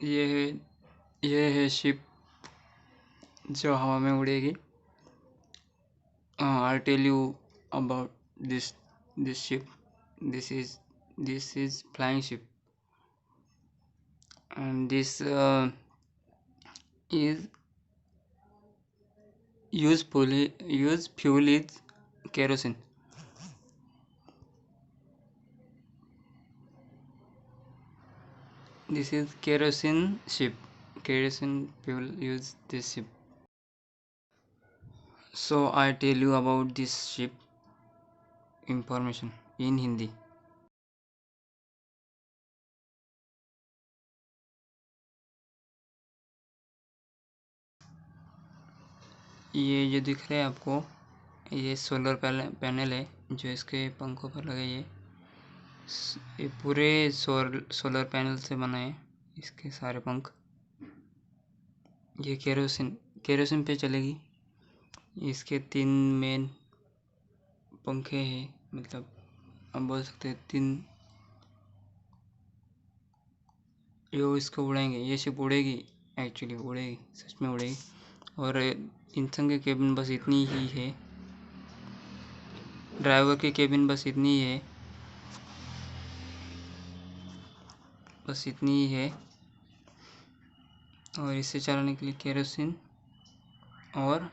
ये है ये है शिप जो हवा में उड़ेगी। I tell you about this ship. This is this is flying ship, and this is use fuel is kerosene. This is kerosene ship. Kerosene fuel use this ship. So I tell you about this ship information in Hindi. ये जो दिख रहा है आपको, ये solar panel है जो इसके पंखों पर लगे। ये पूरे सोलर पैनल से बना है इसके सारे पंख। ये केरोसिन पे चलेगी। इसके 3 मेन पंखे हैं, मतलब आप बोल सकते हैं 3। यो इसको उड़ाएंगे, ये शिप उड़ेगी, एक्चुअली उड़ेगी, सच में उड़ेगी। और इंसान के केबिन बस इतनी ही है, ड्राइवर की केबिन बस इतनी ही है, बस इतनी ही है। और इसे चलाने के लिए केरोसिन और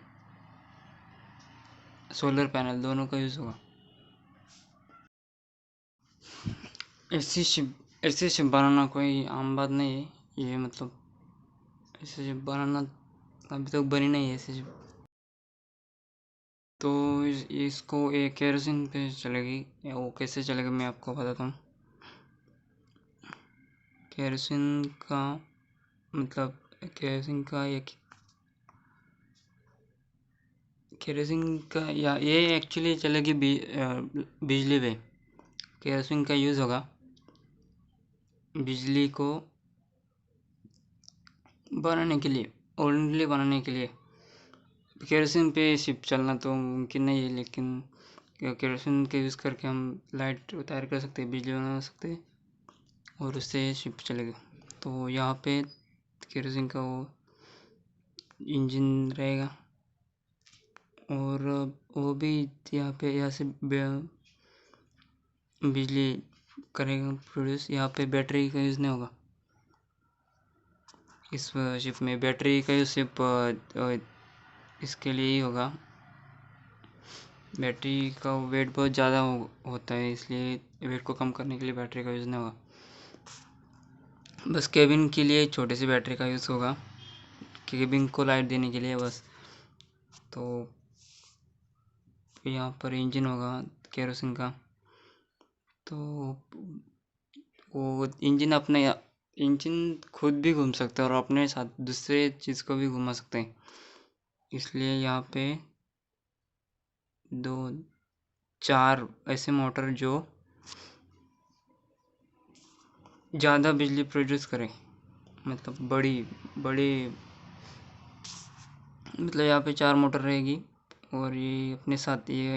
सोलर पैनल दोनों का यूज़ होगा। ऐसी शिप बनाना कोई आम बात नहीं है। ये मतलब ऐसी शिप बनाना अभी तक बनी नहीं है ऐसी शिप। तो इसको एक केरोसिन पे चलेगी। वो कैसे चलेगा मैं आपको बताता हूँ। केरोसिन का मतलब केरोसिन का या ये एक्चुअली चलेगी बिजली पे। केरोसिन का यूज़ होगा बिजली को बनाने के लिए, ओरिजिनली बनाने के लिए। केरोसिन पे शिप चलना तो मुमकिन नहीं है, लेकिन केरोसिन के यूज़ करके हम लाइट तैयार कर सकते हैं, बिजली बना सकते हैं और उससे शिप चलेगी। तो यहाँ पे केरोसिन का वो इंजन रहेगा और वो भी यहाँ से बिजली करेगा प्रोड्यूस। यहाँ पे बैटरी का यूज़ नहीं होगा। इस शिप में बैटरी का यूज़ सिर्फ इसके लिए ही होगा। बैटरी का वेट बहुत ज़्यादा होता है, इसलिए वेट को कम करने के लिए बैटरी का यूज़ नहीं होगा। बस केबिन के लिए छोटे सी बैटरी का यूज़ होगा, केबिन को लाइट देने के लिए बस। तो यहाँ पर इंजन होगा केरोसिन का। तो वो इंजन खुद भी घूम सकता है और अपने साथ दूसरे चीज़ को भी घुमा सकते हैं। इसलिए यहाँ पे 2-4 ऐसे मोटर जो ज़्यादा बिजली प्रोड्यूस करें, मतलब बड़ी मतलब यहाँ पे 4 मोटर रहेगी और ये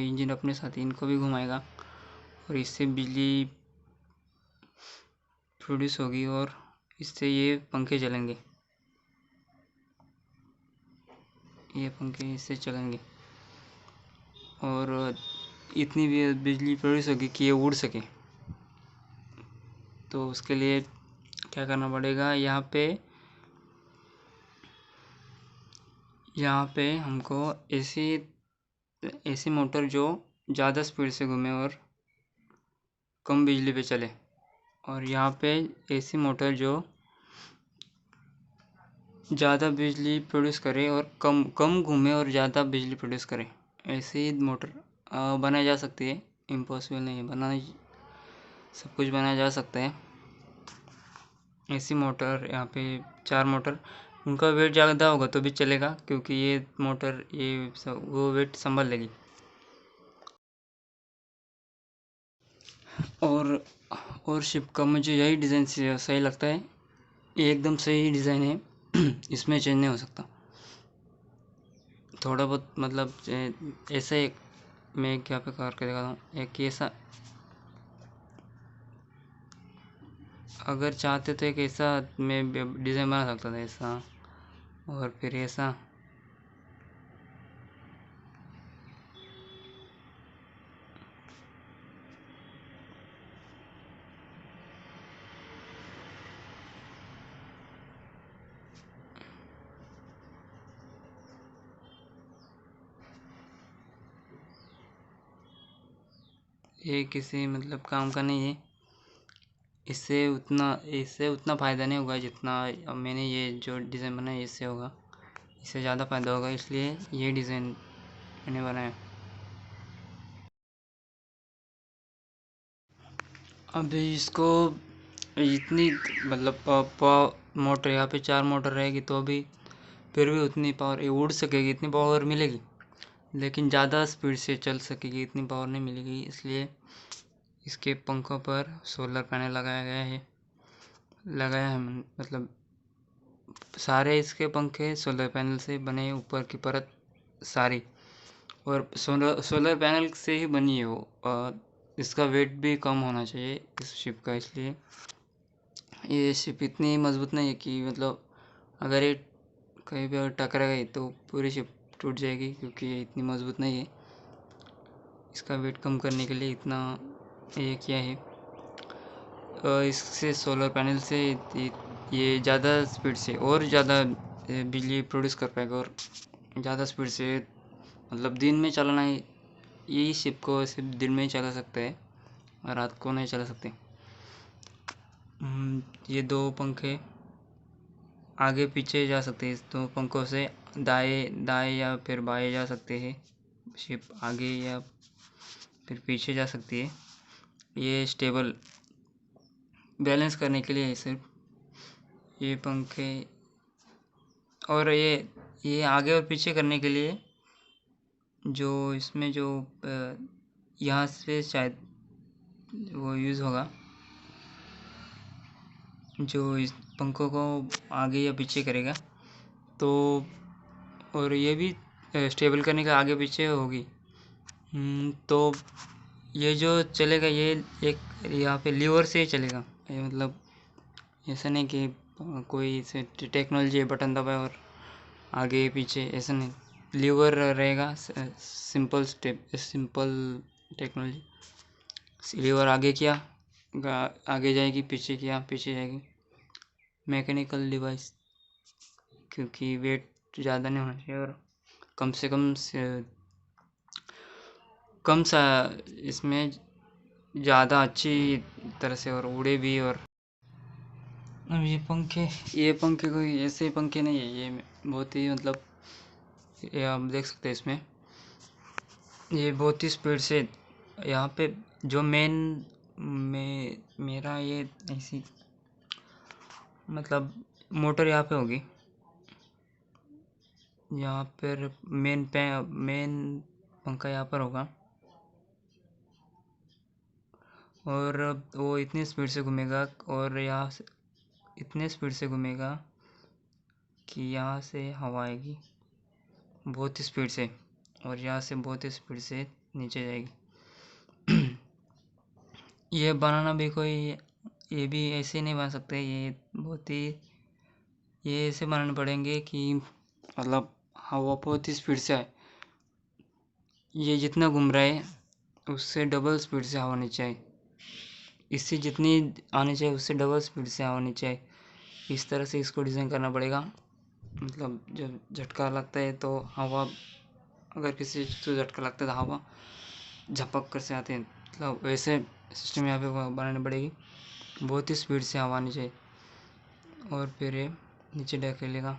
इंजन अपने साथ इनको भी घुमाएगा और इससे बिजली प्रोड्यूस होगी और इससे ये पंखे चलेंगे। ये पंखे इससे चलेंगे और इतनी भी बिजली प्रोड्यूस होगी कि ये उड़ सके। तो उसके लिए क्या करना पड़ेगा, यहाँ पे हमको ऐसी मोटर जो ज़्यादा स्पीड से घूमे और कम बिजली पे चले, और यहाँ पे ऐसी मोटर जो ज़्यादा बिजली प्रोड्यूस करे और कम घूमे और ज़्यादा बिजली प्रोड्यूस करे। ऐसी मोटर बनाई जा सकती है, इम्पॉसिबल नहीं है, सब कुछ बनाया जा सकता है। ऐसी मोटर यहाँ पे 4 मोटर, उनका वेट ज़्यादा होगा तो भी चलेगा, क्योंकि ये मोटर वो वेट संभाल लेगी। और शिप का मुझे यही डिज़ाइन सही लगता है। ये एकदम सही डिज़ाइन है इसमें चेंज नहीं हो सकता। थोड़ा बहुत मतलब ऐसे मैं क्या पे करके दिखाता हूँ। एक ऐसा अगर चाहते तो एक ऐसा मैं डिज़ाइन बना सकता था, ऐसा और फिर ऐसा। ये किसी मतलब काम का नहीं है। इससे उतना फ़ायदा नहीं होगा जितना अब मैंने ये जो डिज़ाइन बनाया इससे होगा। इससे ज़्यादा फ़ायदा होगा, इसलिए ये डिज़ाइन मैंने बनाया। अब इसको इतनी मतलब मोटर यहाँ पे 4 मोटर रहेगी तो भी फिर भी उतनी पावर, ये उड़ सकेगी, इतनी पावर मिलेगी, लेकिन ज़्यादा स्पीड से चल सकेगी इतनी पावर नहीं मिलेगी। इसलिए इसके पंखों पर सोलर पैनल लगाया है मतलब सारे इसके पंखे सोलर पैनल से बने, ऊपर की परत सारी, और सोलर पैनल से ही बनी है वो। इसका वेट भी कम होना चाहिए इस शिप का, इसलिए ये शिप इतनी मजबूत नहीं है कि मतलब अगर ये कहीं भी अगर टकरा गई तो पूरी शिप टूट जाएगी, क्योंकि ये इतनी मजबूत नहीं है। इसका वेट कम करने के लिए इतना ये किया है। इससे सोलर पैनल से ये ज़्यादा स्पीड से और ज़्यादा बिजली प्रोड्यूस कर पाएगा, और ज़्यादा स्पीड से मतलब दिन में चलाना है। यही शिप को सिर्फ दिन में ही चला सकता है और रात को नहीं चला सकते। ये दो पंखे आगे पीछे जा सकते हैं। इस दो पंखों से दाएं दाएं या फिर बाएं जा सकते हैं। शिप आगे या फिर पीछे जा सकती है। ये स्टेबल बैलेंस करने के लिए है सिर्फ ये पंखे। और ये आगे और पीछे करने के लिए जो इसमें जो यहाँ से शायद वो यूज़ होगा, जो इस पंखों को आगे या पीछे करेगा। तो और ये भी स्टेबल करने का आगे पीछे होगी। तो ये जो चलेगा ये एक यहाँ पे लीवर से ही चलेगा। ये मतलब ऐसा नहीं कि कोई से टेक्नोलॉजी बटन दबाए और आगे पीछे, ऐसा नहीं। लीवर रहेगा, सिंपल टेक्नोलॉजी। लीवर आगे किया आगे जाएगी, पीछे किया पीछे जाएगी। मैकेनिकल डिवाइस, क्योंकि वेट ज़्यादा नहीं होना चाहिए और कम से कम सा इसमें ज़्यादा अच्छी तरह से और उड़े भी। और अब ये पंखे कोई ऐसे पंखे नहीं है, ये बहुत ही मतलब ये आप देख सकते हैं इसमें ये बहुत ही स्पीड से यहाँ पे जो मेरा ये ऐसी मतलब मोटर यहाँ पे होगी। यहाँ पर मेन पंखा यहाँ पर होगा और वो इतनी स्पीड से घूमेगा और यहाँ से इतने स्पीड से घूमेगा कि यहाँ से हवा आएगी बहुत ही स्पीड से, और यहाँ से बहुत ही स्पीड से नीचे जाएगी। ये बनाना भी कोई ये भी ऐसे नहीं बना सकते। ये ऐसे बनाने पड़ेंगे कि मतलब हवा बहुत ही स्पीड से आए। ये जितना घूम रहा है उससे डबल स्पीड से हवा नीचे आए, इससे जितनी आनी चाहिए उससे डबल स्पीड से हवा नीचे आए। इस तरह से इसको डिज़ाइन करना पड़ेगा। मतलब जब झटका लगता है तो हवा, अगर किसी को झटका लगता है तो हवा झपक कर से आते हैं, मतलब वैसे सिस्टम यहाँ पे बनानी पड़ेगी। बहुत ही स्पीड से हवा आनी चाहिए और फिर ये नीचे ढकेलेगा,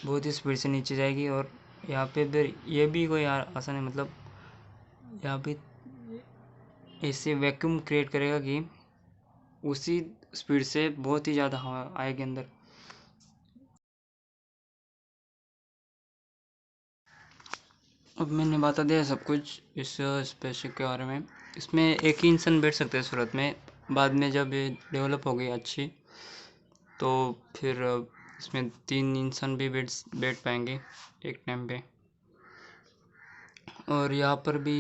बहुत ही स्पीड से नीचे जाएगी। और यहाँ पे फिर ये भी कोई आसान है, मतलब यहाँ पे ऐसे वैक्यूम क्रिएट करेगा कि उसी स्पीड से बहुत ही ज़्यादा हवा आएगी अंदर। अब मैंने बता दिया सब कुछ इस स्पेसशिप के बारे में। इसमें एक ही इंसान बैठ सकते हैं सूरत में, बाद में जब ये डेवलप हो गई अच्छी तो फिर इसमें 3 इंसान भी बैठ पाएंगे एक टाइम पे। और यहाँ पर भी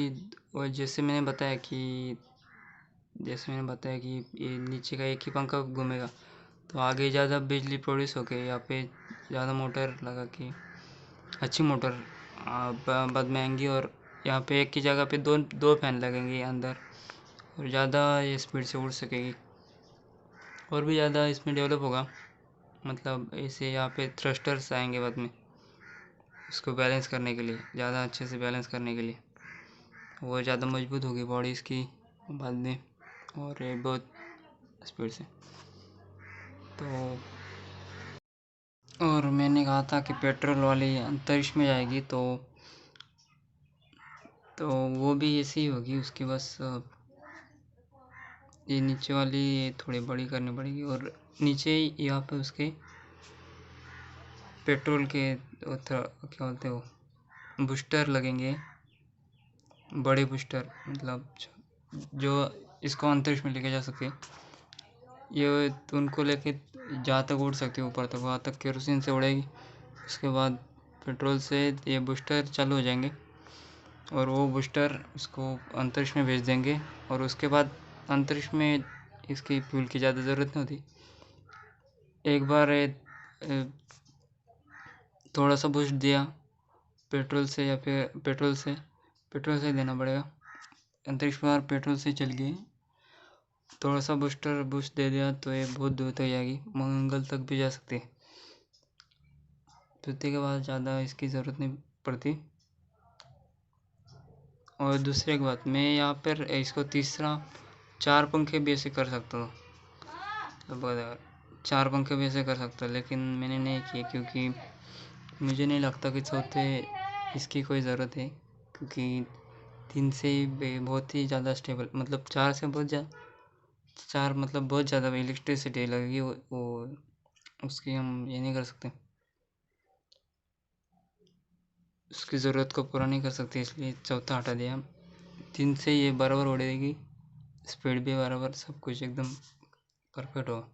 और जैसे मैंने बताया कि जैसे मैंने बताया कि ये नीचे का एक ही पंखा घूमेगा, तो आगे ज़्यादा बिजली प्रोड्यूस होके यहाँ पे ज़्यादा मोटर लगा के अच्छी मोटर बहुत महंगी, और यहाँ पे एक की जगह पे दो दो फैन लगेंगे अंदर, और ज़्यादा ये स्पीड से उड़ सकेगी और भी ज़्यादा इसमें डेवलप होगा। मतलब ऐसे यहाँ पे थ्रस्टर्स आएंगे बाद में इसको बैलेंस करने के लिए, ज़्यादा अच्छे से बैलेंस करने के लिए, वो ज़्यादा मजबूत होगी बॉडी इसकी बाद में, और ये बहुत स्पीड से। तो और मैंने कहा था कि पेट्रोल वाली अंतरिक्ष में जाएगी, तो वो भी ऐसी ही होगी उसकी, बस ये नीचे वाली ये थोड़ी बड़ी करनी पड़ेगी, और नीचे यहाँ पे उसके पेट्रोल के क्या बोलते हो बूस्टर लगेंगे, बड़े बूस्टर, मतलब जो इसको अंतरिक्ष में लेके जा सके। ये उनको लेके जहाँ तक उड़ सकती है ऊपर तक, वहाँ तक केरोसिन से उड़ेगी। उसके बाद पेट्रोल से ये बूस्टर चालू हो जाएंगे, और वो बूस्टर उसको अंतरिक्ष में भेज देंगे, और उसके बाद अंतरिक्ष में इसकी फ्यूल की ज़्यादा ज़रूरत नहीं होती। एक बार थोड़ा सा बूस्ट दिया पेट्रोल से, या फिर पेट्रोल से देना पड़ेगा। अंतरिक्ष में पेट्रोल से चल गई, थोड़ा सा बूस्ट दे दिया तो ये बहुत दूर तक जाएगी, मंगल तक भी जा सकती है। पृथ्वी के बाद ज़्यादा इसकी ज़रूरत नहीं पड़ती। और दूसरी एक बात, मैं यहाँ पर इसको तीसरा 4 पंखे भी ऐसे कर सकता हूँ, लगभग 4 पंखे भी ऐसे कर सकता हूँ, लेकिन मैंने नहीं किए क्योंकि मुझे नहीं लगता कि चौथे इसकी कोई ज़रूरत है, क्योंकि 3 से ही बहुत ही ज़्यादा स्टेबल, मतलब 4 से बहुत ज़्यादा, 4 मतलब बहुत ज़्यादा इलेक्ट्रिसिटी लगेगी, वो उसकी हम ये नहीं कर सकते, उसकी ज़रूरत को पूरा नहीं कर सकते, इसलिए चौथा हटा दिया। 3 से ये बराबर उड़ेगी, स्पीड भी बराबर, सब कुछ एकदम परफेक्ट होगा।